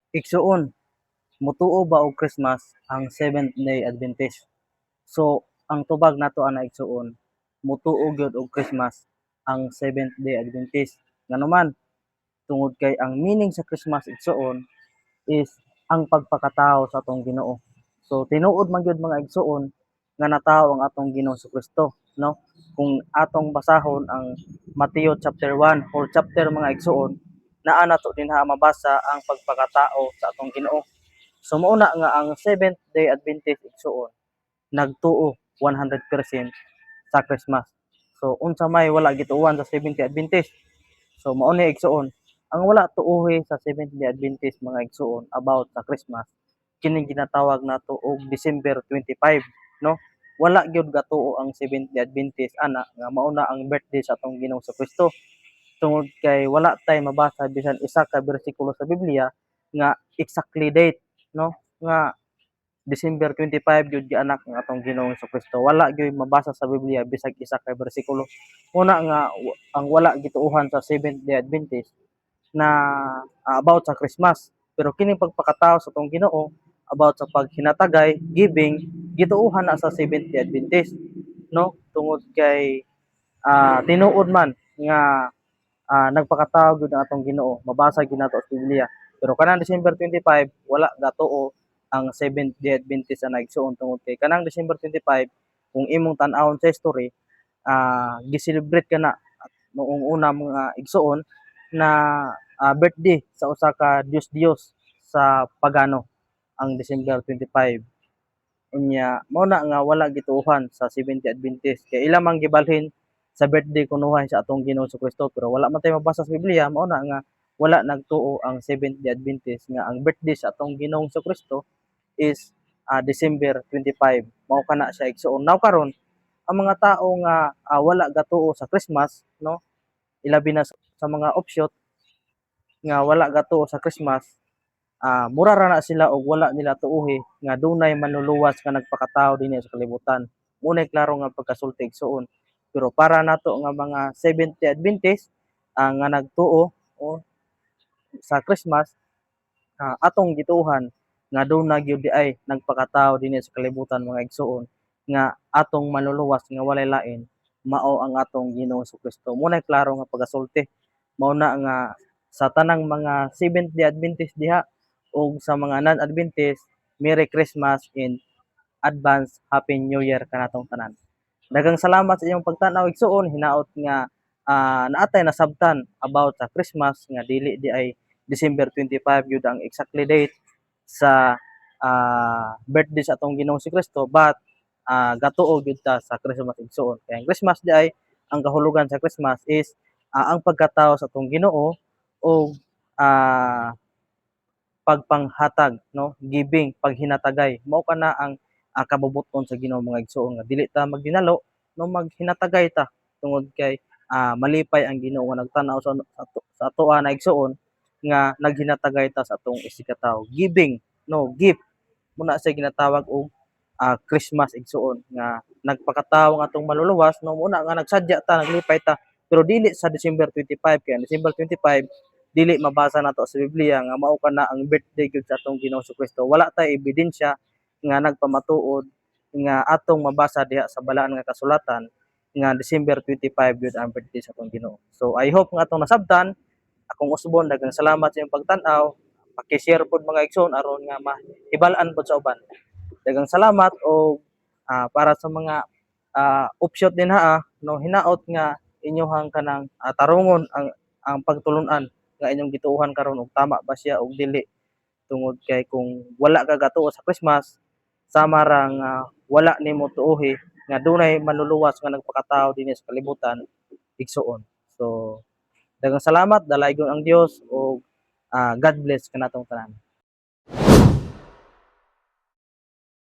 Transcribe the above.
Igsuon, mutuo ba og Christmas ang Seventh-day Adventist? So, ang tubag nato ana igsuon, mutuo gyud og Christmas ang Seventh-day Adventist. Nganuman, tungod kay ang meaning sa Christmas igsuon is ang pagpakatao sa atong Ginoo. So, tinuod man gyud mga igsuon nga natawo ang atong Ginoo Kristo, no? Kung atong basahon ang Mateo chapter 1 or chapter mga igsuon, naa nato dinha mabasa ang pagpakatao sa atong Ginoo. So mao na nga ang Seventh-day Adventist igsuon nagtuo 100% sa Christmas. So unsa may wala gituuhan sa Seventh-day Adventist. So mao ni igsuon ang wala tuohi sa Seventh-day Adventist mga igsuon about sa Christmas kining ginatawag nato og December 25, no? Wala gyud gatuo ang Seventh-day Adventist ana nga mao na ang birthday sa atong Ginoong Kristo tungod kay wala tay mabasa bisan isa ka bersikulo sa Biblia nga exactly date, no, nga December 25 gyud gianak ng atong Ginoong Kristo. Wala gyud mabasa sa Biblia bisag isa ka bersikulo. Una nga ang wala gituohan sa Seventh-day Adventist na about sa Christmas. Pero kining pagpakatao sa atong Ginoo about sa paghinatagay, giving, gituohan na sa Seventh-day Adventist, no? Tungod kay tinuod man nga nagpakatao gyud ang atong Ginoo, mabasa gyud nato sa Biblia. Pero kanang December 25 wala gatuo ang Seventh-day Adventist na nagsuon tungod kay kanang December 25 kung imong tan-awon sa history, gi-celebrate kana noong una mga igsuon na birthday sa usa ka Dios sa pagano ang December 25. Unya mao na nga wala gituohan sa Seventh-day Adventist kay ila man gibalhin sa birthday kunuhay sa atong Ginoo Kristo pero wala man tayo mabasa sa Biblia mao na nga wala nagtuo ang Seventh-day Adventist nga ang birthday sa atong Ginoong Kristo is December 25. Mao kana siya igsuon. Now karon ang mga tao nga wala gatuo sa Christmas, no? Ilabi na sa mga offshoot nga wala gatuo sa Christmas, mura ra na sila og wala nila tuohi nga dunay manluluwas nga nagpakatao dinhi sa kalibutan. Munay klaro nga pagkasulti igsuon. Pero para nato nga mga Seventh-day Adventist nga nagtuo o sa Christmas, atong gituohan nga doon na gyud di ay nagpakatao dinhi sa kalibutan mga igsuon nga atong manluluwas nga walay lain mao ang atong Ginoo Kristo. Munay klaro nga pagasulti. Mao na nga sa tanang mga Seventh-day Adventist diha ug sa mga non-Adventist, Merry Christmas and advance Happy New Year kanatong tanan. Daghang salamat sa inyong pagtan-aw igsuon, hinaot nga naatay nasabtan about sa Christmas nga dili di ay December 25 gyud ang exactly date sa birthday sa atong Ginoong Kristo but gatuo gyud ta sa Christmas igsuon. Kaya ang Christmas di ay ang kahulugan sa Christmas is ang pagkatao sa atong Ginoo o pagpanghatag, no, giving, paghinatagay. Mao kana ang kabubuton sa Ginoo mga igsoon nga dili ta magdinalo no maghinatagay ta tungod kay malipay ang Ginoo nga nagtan-aw sa atoa na igsoon nga naghinatagay ta sa atong isikatawo. Giving, no, gift muna sa ginatawag og Christmas igsoon nga nagpakatawo nga atong maluluwas no muna nga nagsadya ta naglipay ta pero dili sa December 25 kay December 25 dili mabasa nato sa Biblia nga mao kana ang birthday gyud sa atong Ginoo Kristo. Wala tay ebidensya nga nagpamatuod nga atong mabasa diha sa balaan nga kasulatan nga December 25 gyud ang birthday sa atong Ginoo. So I hope nga atong nasabtan. Akong usbon daghang salamat sa inyong pagtan-aw. Paki-share pod mga igsoon aron nga mahibal-an pod sa uban. Daghang salamat o para sa mga offshoot din ha no hinaot nga inyohang kanang tarungon ang pagtulun-an nga inyong gituohan karon og tama ba siya og dili tungod kay kung wala ka gatuo sa Christmas sama ra nga wala nimo tuohi nga dunay manluluwas nga nagpakatao dinhi sa kalibutan igsuon. So daghang salamat dalaygon ang Dios og God bless kanatong tanan.